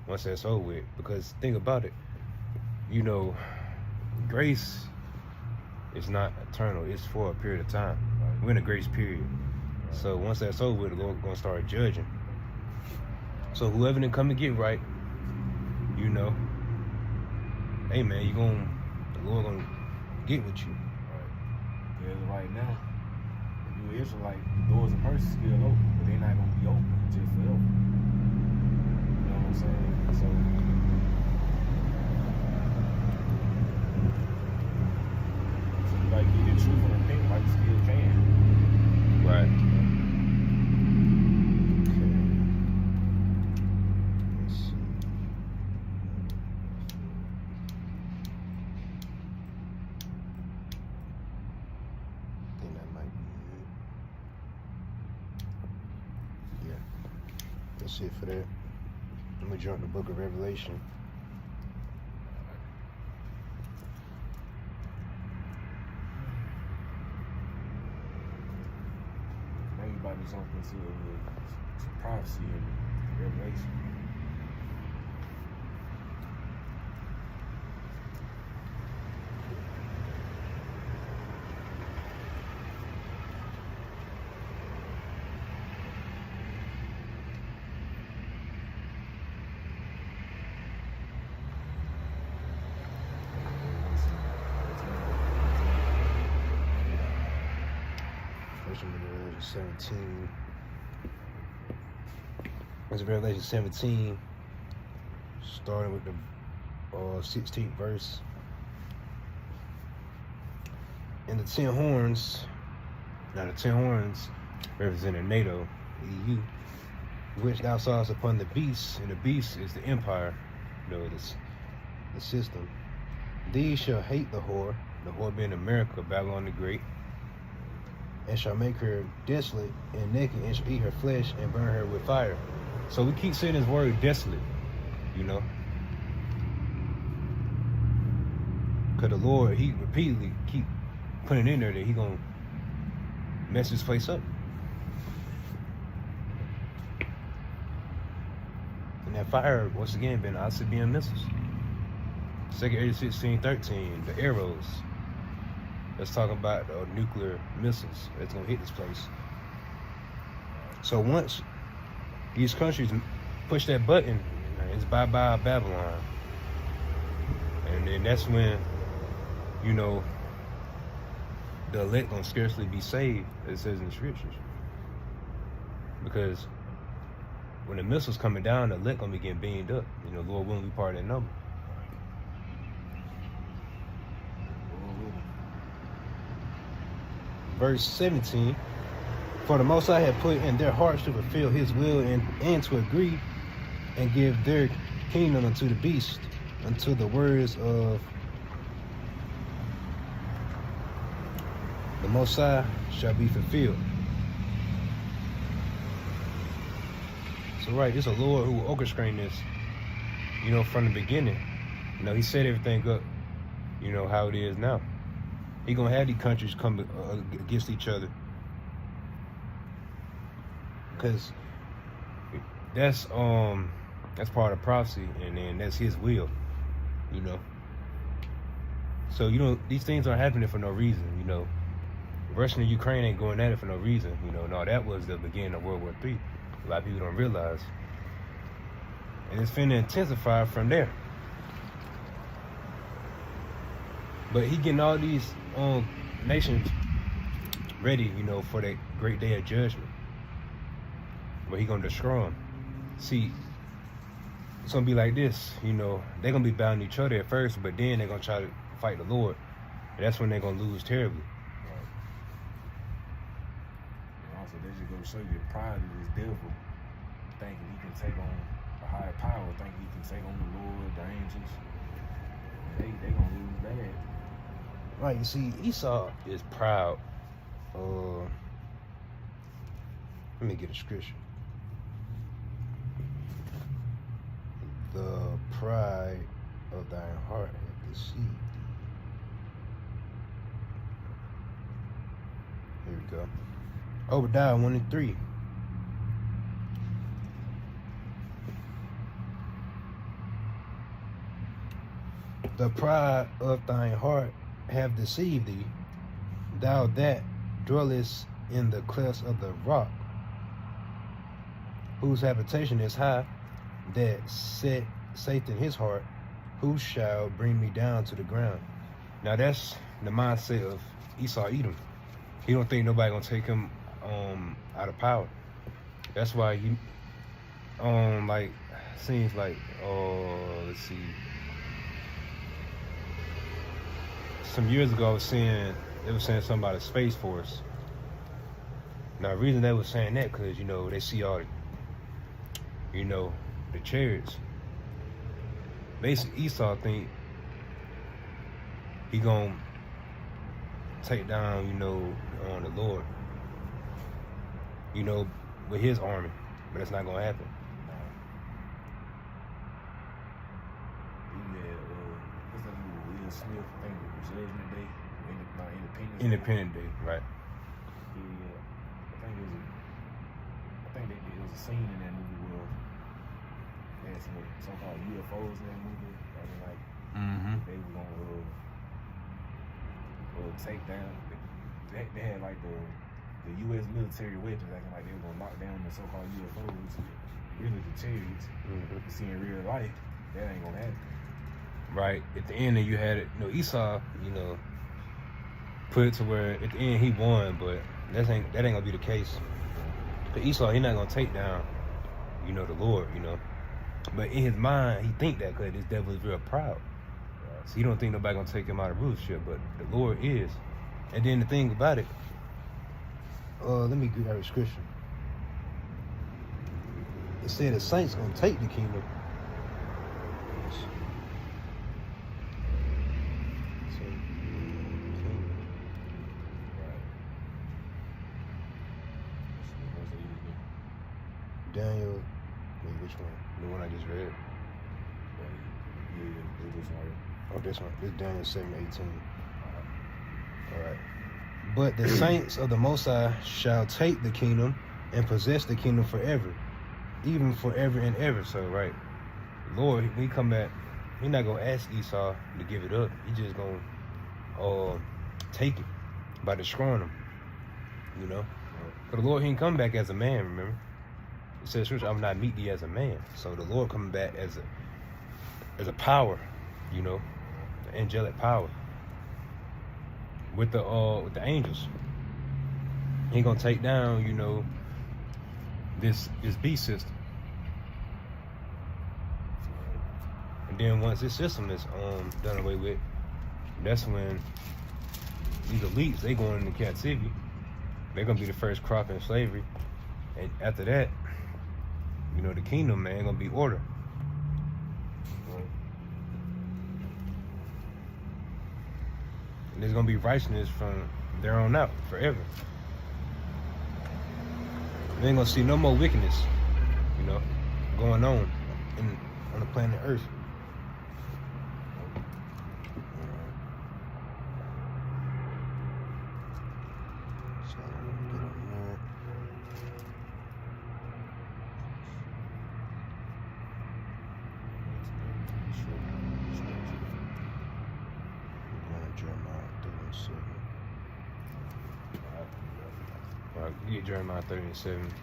once that's over with, because think about it, grace is not eternal, it's for a period of time. We're in a grace period. So once that's over with, the Lord gonna start judging. So whoever didn't come to get right, hey man, the Lord gonna get with you. Right. Because right now, if you Israelite, the doors of mercy still open, but they're not gonna be open just forever. You know what I'm saying? So like get the truth and repent, like you still can. Right. Okay. Let's see. I think that might be it. Yeah. That's it for that. I'm gonna jump to the book of Revelation. Everybody's open to prophecy and revelation. Revelation 17. It's Revelation 17, starting with the 16th verse. And the 10 horns, now the 10 horns representing NATO, EU, which thou sawest upon the beast, and the beast is the empire, the system. These shall hate the whore being America, Babylon the Great, and shall make her desolate and naked, and shall eat her flesh and burn her with fire. So we keep saying this word desolate, because the Lord, he repeatedly keep putting in there that he gonna mess this place up. And that fire, once again, been ICBM missiles. 2nd Area 1613, the arrows. Let's talk about nuclear missiles that's gonna hit this place. So once these countries push that button, it's bye-bye Babylon. And then that's when, the elect gonna scarcely be saved, as it says in the scriptures. Because when the missiles coming down, the elect gonna be getting beamed up. Lord willing, be part of that number. Verse 17, for the Most High had put in their hearts to fulfill his will and to agree and give their kingdom unto the beast, until the words of the Most High shall be fulfilled. So right, it's a Lord who orchestrating this, from the beginning. He set everything up, how it is now. He gonna have these countries come against each other, because that's part of prophecy, and then that's his will, So these things aren't happening for no reason, Russia and Ukraine ain't going at it for no reason, No, that was the beginning of World War III. A lot of people don't realize, and it's finna intensify from there. But he getting all these nations ready, for that great day of judgment, where he gonna destroy them. See, it's gonna be like this, they're gonna be bound each other at first, but then they're gonna try to fight the Lord, and that's when they're gonna lose terribly. Right. And also, they just gonna show you the pride of this devil, thinking he can take on a higher power, thinking he can take on the Lord, the angels. They gonna lose bad. Right, you see, Esau is proud. Let me get a scripture. The pride of thine heart hath deceived thee. Here we go. Obadiah 1:3. The pride of thine heart have deceived thee, thou that dwellest in the clefts of the rock, whose habitation is high, that saith in his heart, who shall bring me down to the ground? Now that's the mindset of Esau Edom. He don't think nobody gonna take him out of power. That's why he seems like let's see. Some years ago, I was seeing They were saying something about a space force. Now, the reason they were saying that, because, you know, they see all the, you know, the chariots. Basically, Esau think he gonna take down, you know, on the Lord, you know, with his army, but that's not gonna happen. What's that movie? Will Smith, I think it was Judgment Day, Independent Day, right? Yeah, I think it was a scene in that movie where they had some so-called UFOs in that movie. I mean, like they were gonna take down. They had like the U.S. military weapons, acting like they were gonna knock down the so-called UFOs. Really, the chariots. See in real life, that ain't gonna happen. Right. At the end, you had it. You know, Esau, you know, put it to where at the end he won, but that ain't gonna be the case. But Esau, he not gonna take down, you know, the Lord, you know. But in his mind, he think that because this devil is real proud. So he don't think nobody gonna take him out of rulership, but the Lord is. And then the thing about it, let me get that scripture. It said the saints gonna take the kingdom. Daniel, wait, which one? The one I just read. Oh, this one. This is Daniel 7:18. All right. But the saints of the Most High shall take the kingdom and possess the kingdom forever, even forever and ever. So, right, Lord, when he come back, he not gonna ask Esau to give it up. He just gonna take it by destroying him. You know, but the Lord, he didn't come back as a man. Remember, it says, "Scripture, I will not meet thee as a man." So the Lord coming back as a power, you know, the angelic power with the angels. He gonna take down, you know, this beast system. And then once this system is done away with, that's when these elites, they going into captivity. They're gonna be the first crop in slavery. And after that, you know, the kingdom, man, gonna be order. And there's gonna be righteousness from there on out, forever. We ain't gonna see no more wickedness, you know, going on the planet Earth. Get Jeremiah 37.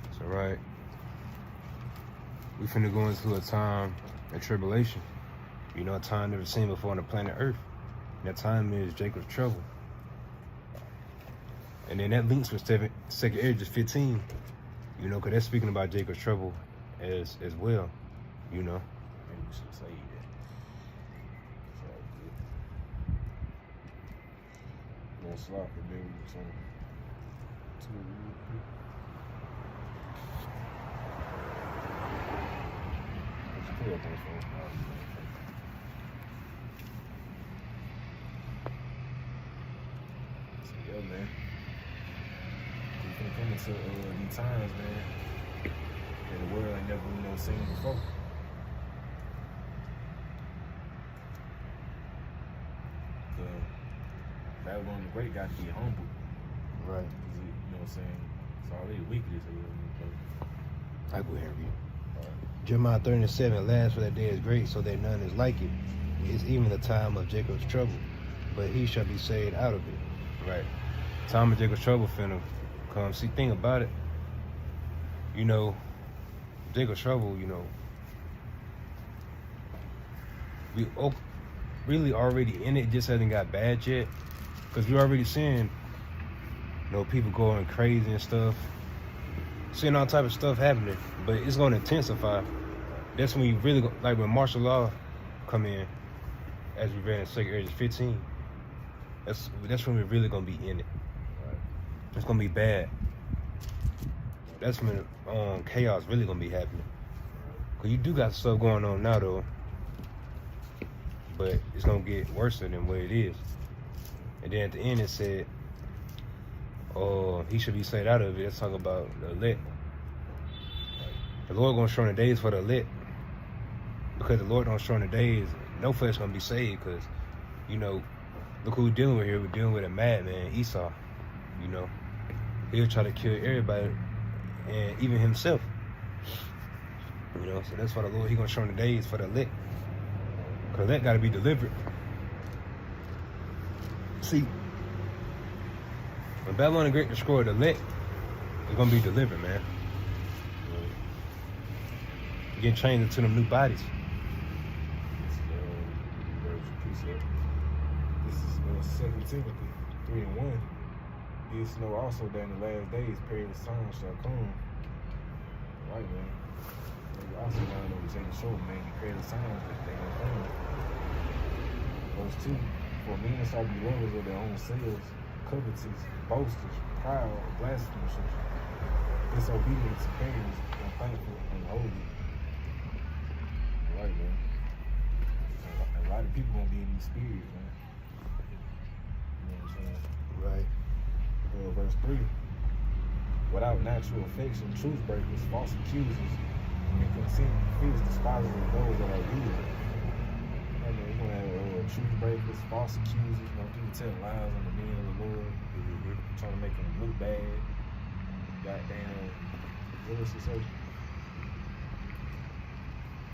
It's all right. We finna go into a time of tribulation. You know, a time never seen before on the planet Earth. And that time is Jacob's trouble. And then that links with 2nd Esdras 15. You know, because that's speaking about Jacob's trouble as well. You know. Maybe we should say that. No slop, and then we just to real quick. Let's put up on the phone. Yeah, man. We finna come into these times, man, that the world ain't never, you know, seen before. Babylon the Great got to be humble. Right. You know what I'm saying? It's already wicked as hell. I go ahead and read. Jeremiah 37, last for that day is great, so that none is like it. It's even the time of Jacob's trouble, but he shall be saved out of it. Right. Time of Jacob's trouble finna come. See, thing about it, you know, Jacob's trouble, you know, we really already in it, just hasn't got bad yet. Because we already seeing, people going crazy and stuff. Seeing all type of stuff happening. But it's going to intensify. That's when we really, like when martial law come in, as we read in 2 Corinthians 15, that's when we're really going to be in it. Right. It's going to be bad. That's when chaos really going to be happening. Because you do got stuff going on now, though. But it's going to get worse than what it is. And then at the end it said, he should be saved out of it. Let's talk about the elect. The Lord gonna shorten the days for the elect. Because the Lord don't shorten the days, no flesh gonna be saved. Because, look who we're dealing with here. We're dealing with a madman, Esau. He'll try to kill everybody, and even himself. So that's why the Lord, he gonna shorten the days for the elect. Because the elect gotta be delivered. See, when Babylon the Great destroyed the elect, it's gonna be delivered, man. You're getting changed into them new bodies. This is 2 Timothy 3:1. This know also that in the last days perilous times shall come. Right, man. You also learn over Jacob show, man, the perilous times that they gonna come. Verse 2. For men shall be lovers of their own selves, covetous, boasters, proud, blasphemers, disobedient to parents, unthankful, unholy. Right, man. A lot of people gonna be in these spirits, man. You know what I'm saying? Right. Verse 3. Without natural affection, truth breakers, false accusers, and consent, fierce despisers of those that are good. You're gonna have truth breakers, false accusers, people tell lies on the men of the Lord, trying to make them look bad. Goddamn, what else you say?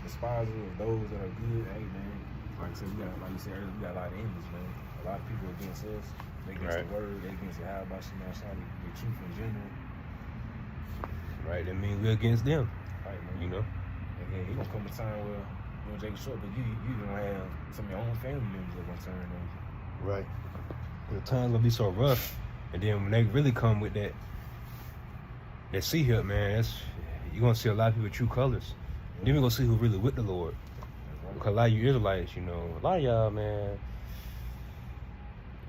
Despisers of those that are good. Hey, man, like I said, like you said earlier, we got a lot of enemies, man. A lot of people against us. They against the word. They against the how about you, man. The truth in general. Right. That means we're against them. Right, man. And then it's gonna come a time where Jacob short, but you gonna have some of your own family members that gonna turn on you. Right. The time's gonna be so rough, and then when they really come with that sea hill, man, you're gonna see a lot of people with true colors. Yeah. Then we're gonna see who really with the Lord. Right. Because a lot of you Israelites, a lot of y'all, man,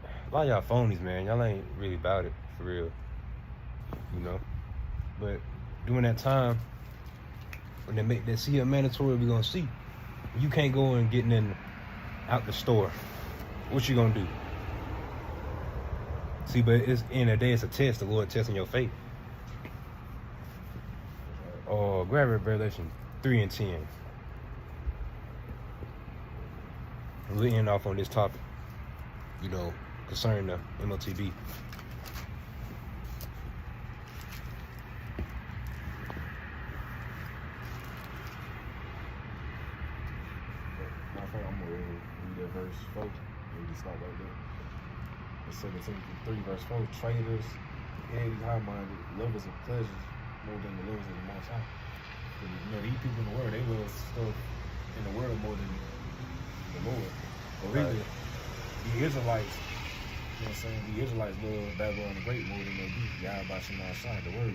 a lot of y'all phonies, man. Y'all ain't really about it for real. But during that time, when they make that sea hill mandatory, we're gonna see. You can't go and get in out the store. What you gonna do? See, but it's in the day, it's a test. The Lord testing your faith. Grab Revelation 3:10. We'll end off on this topic, concerning the MOTB. I'm gonna read that verse 4. Maybe start right there. It's 2 Timothy 3, verse 4. Traitors, heady, high-minded, lovers of pleasures more than the lovers of the Most High. These people in the world, they love stuff in the world more than the Lord. But really, the Israelites, what I'm saying? The Israelites love Babylon the Great more than they do Yahweh Shemashah, the word.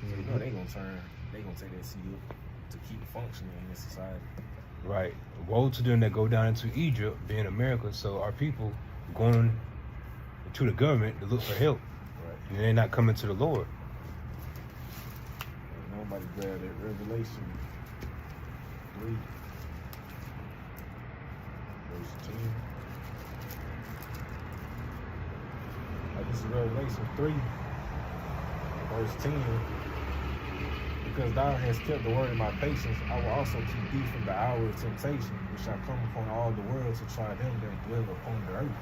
So they gonna take that seat up to keep functioning in this society. Right. Woe to them that go down into Egypt, being America. So our people going to the government to look for help. Right. And they're not coming to the Lord. Nobody grab that Revelation 3, verse 10. This is Revelation 3, verse 10. Because thou hast kept the word of my patience, I will also keep thee from the hour of temptation, which shall come upon all the world to try them that dwell upon the earth.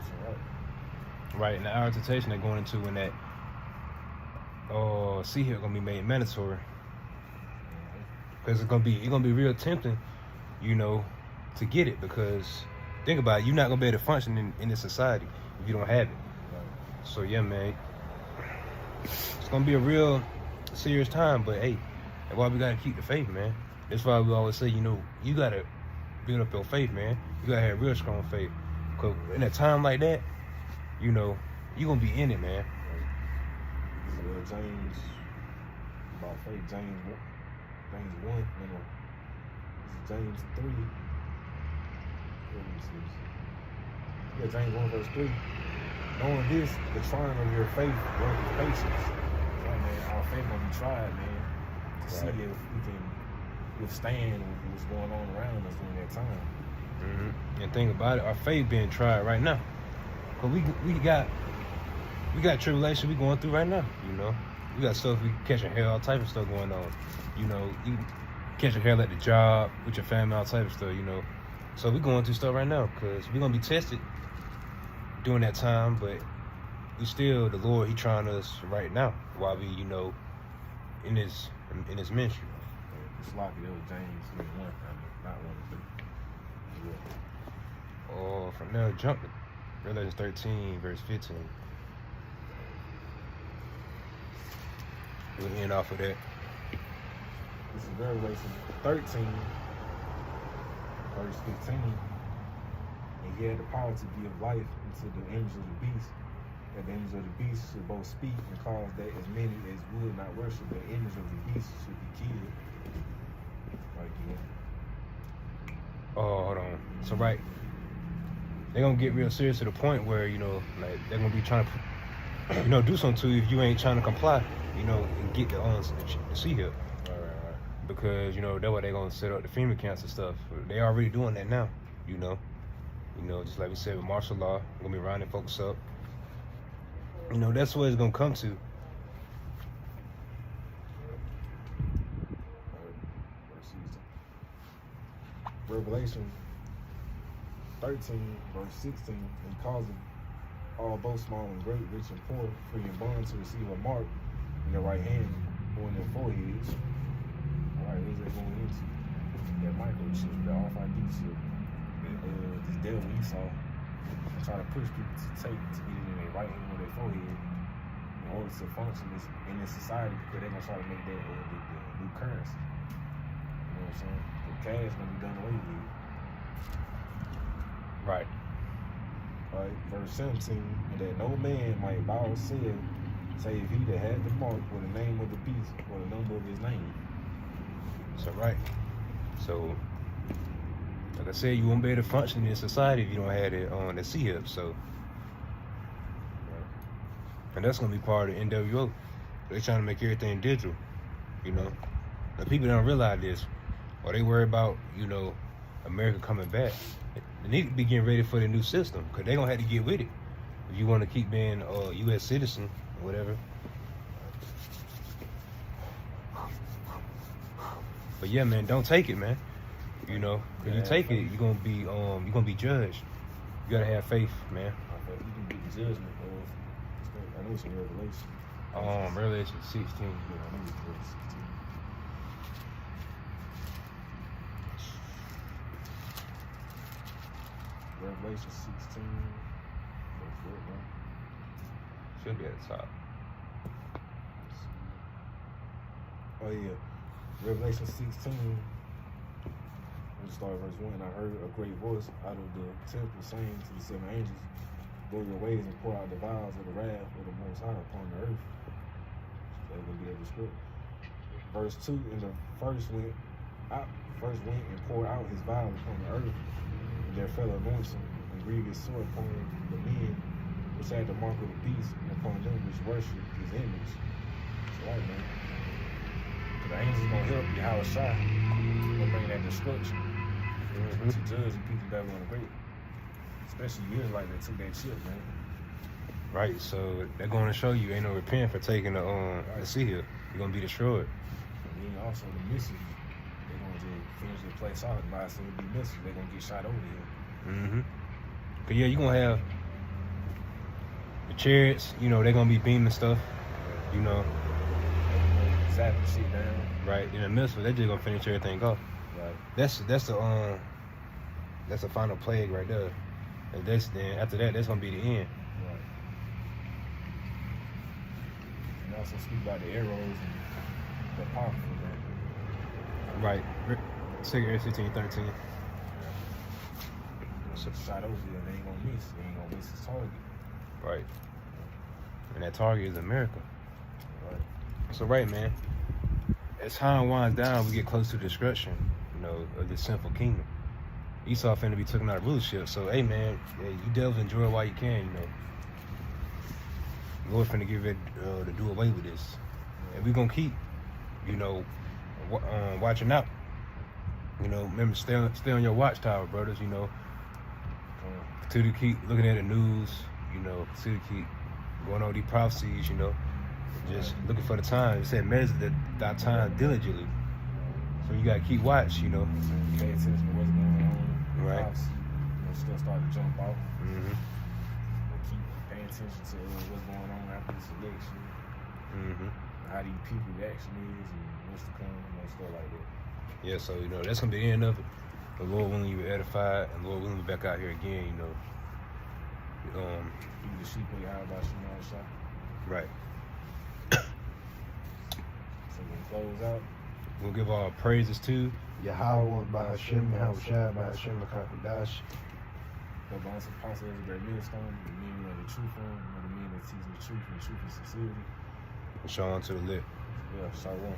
So, right, and the hour of temptation they're going into when that sea hill gonna be made mandatory. Because it's gonna be real tempting, to get it. Because think about it, you're not gonna be able to function in this society if you don't have it. Right. So yeah, man. It's gonna be a real serious time, but hey, that's why we gotta keep the faith, man. That's why we always say, you know, you gotta build up your faith, man. You gotta have real strong faith. Cause in a time like that, you know, you gonna be in it, man. James, about faith, James 1, no, this is James 3. Yeah, James 1 verse 3. Knowing this, the trying of your faith worketh patience. Right, man, our faith gonna be tried, man, to see if we can withstand what's going on around us during that time. Mm-hmm. And think about it, our faith being tried right now. Cause we got tribulation we going through right now, you know. We got stuff, we catching hell, all type of stuff going on. You know, you catching hell at the job, with your family, all type of stuff, you know. So we going through stuff right now, because we're going to be tested during that time, but we still, the Lord, he trying us right now, while we, you know, in his ministry. It's like it was James 1, not 1 or 3. From there, jump to Revelation 13, verse 15. We'll end off of that. This is Revelation 13, verse 15. And he had the power to give life into the image of the beast, that the image of the beast should both speak and cause that as many as would not worship the image of the beast should be killed. Right here. Oh, hold on. So, right. They're going to get real serious to the point where, you know, like, they're going to be trying to, you know, do something to you if you ain't trying to comply, you know, and get the see here. Right. Because, you know, that's why they're going to set up the FEMA camps and stuff. They already doing that now, you know. You know, just like we said with martial law, we're going to be rounding folks up. You know, that's what it's going to come to. Revelation 13, verse 16, and causing all both small and great, rich and poor, free and bond to receive a mark in their right hand or in their foreheads. All right, who's that going into? That microchip, the RFID chip. This devil Esau try to push people to get it in their right hand or their forehead in order to function in this society, because they're gonna try to make that the new currency. You know what I'm saying? The cash gonna be done away with. Right. Right, verse 17, and that no man might bow or save, save he that had the mark or the name of the beast or the number of his name. So, right. So, like I said, you won't be able to function in society if you don't have it on the C-Hip, so. Right. And that's going to be part of the NWO. They're trying to make everything digital, you know. The people don't realize this, or they worry about, you know, America coming back. They need to be getting ready for the new system, because they're going to have to get with it if you want to keep being a U.S. citizen or whatever. But yeah, man, don't take it, man. You know, if you take it, you're gonna be judged. You gotta have faith, man. You can get the judgment of, I know it's in Revelation. Revelation 16. Yeah, I know it's Revelation 16. Revelation 16. Should be at the top. Oh yeah, Revelation 16. We'll start verse 1. And I heard a great voice out of the temple saying to the seven angels, "Go your ways and pour out the vials of the wrath of the Most High upon the earth." So that's gonna be the script. Verse 2. And the first went and poured out his vials upon the earth, and there fell anointing and grievous sore upon the men which had the mark of the beast, and upon them which worship his image. So right, man. The angels gonna help you how it's shot. Gonna bring that destruction to judge the people that want to great. Especially years like that took that chip, man. Right, so they're going to show you ain't no repent for taking the sea here. You're gonna be destroyed. And then also the missiles, they're gonna just finish the place off. By as soon as be missiles, they're gonna get shot over here. But yeah, you're gonna have the chariots, you know, they're gonna be beaming stuff, you know. Zapping shit down. Right, in the missile, they're just gonna finish everything off. Right. That's the final plague right there. And then after that, that's gonna be the end. Right. And also speak about the arrows and the apocrypha, man. Right. Second Air 1513. So shot over there, they ain't gonna miss. They ain't gonna miss his target. Right. And that target is America. Right. So right, man. As time winds down, we get close to destruction, you know, of this sinful kingdom. Esau finna be taken out of rulership. So hey, man, you devils enjoy it while you can, you know. Lord finna give it to do away with this, and we gonna keep, you know, watching out. You know, remember stay on your watchtower, brothers. You know, continue to keep looking at the news. You know, continue to keep going over these prophecies. You know, just looking for the time. It said measure thy time diligently. So you gotta keep watch. You know, pay attention to what's going on. Right. Pops, you know, stuff start to jump out. Mm-hmm. Keep paying attention to what's going on after this election. Mm-hmm. How these people reaction is and what's to come, you know, stuff like that. Yeah, so you know that's gonna be the end of it. The Lord willing, you be edified, and Lord willing, we back out here again. You know, You the sheep way how about you know shop. right. So we can close out. We'll give all praises to Yahweh by Hashem, Yahushua by Hashem, Makakadash. The bonds of apostle is a great millstone, the meaning of the truth on, you know, the meaning of teaching the truth and the truth and sincerity. Sean to the lip. Yeah, shalom.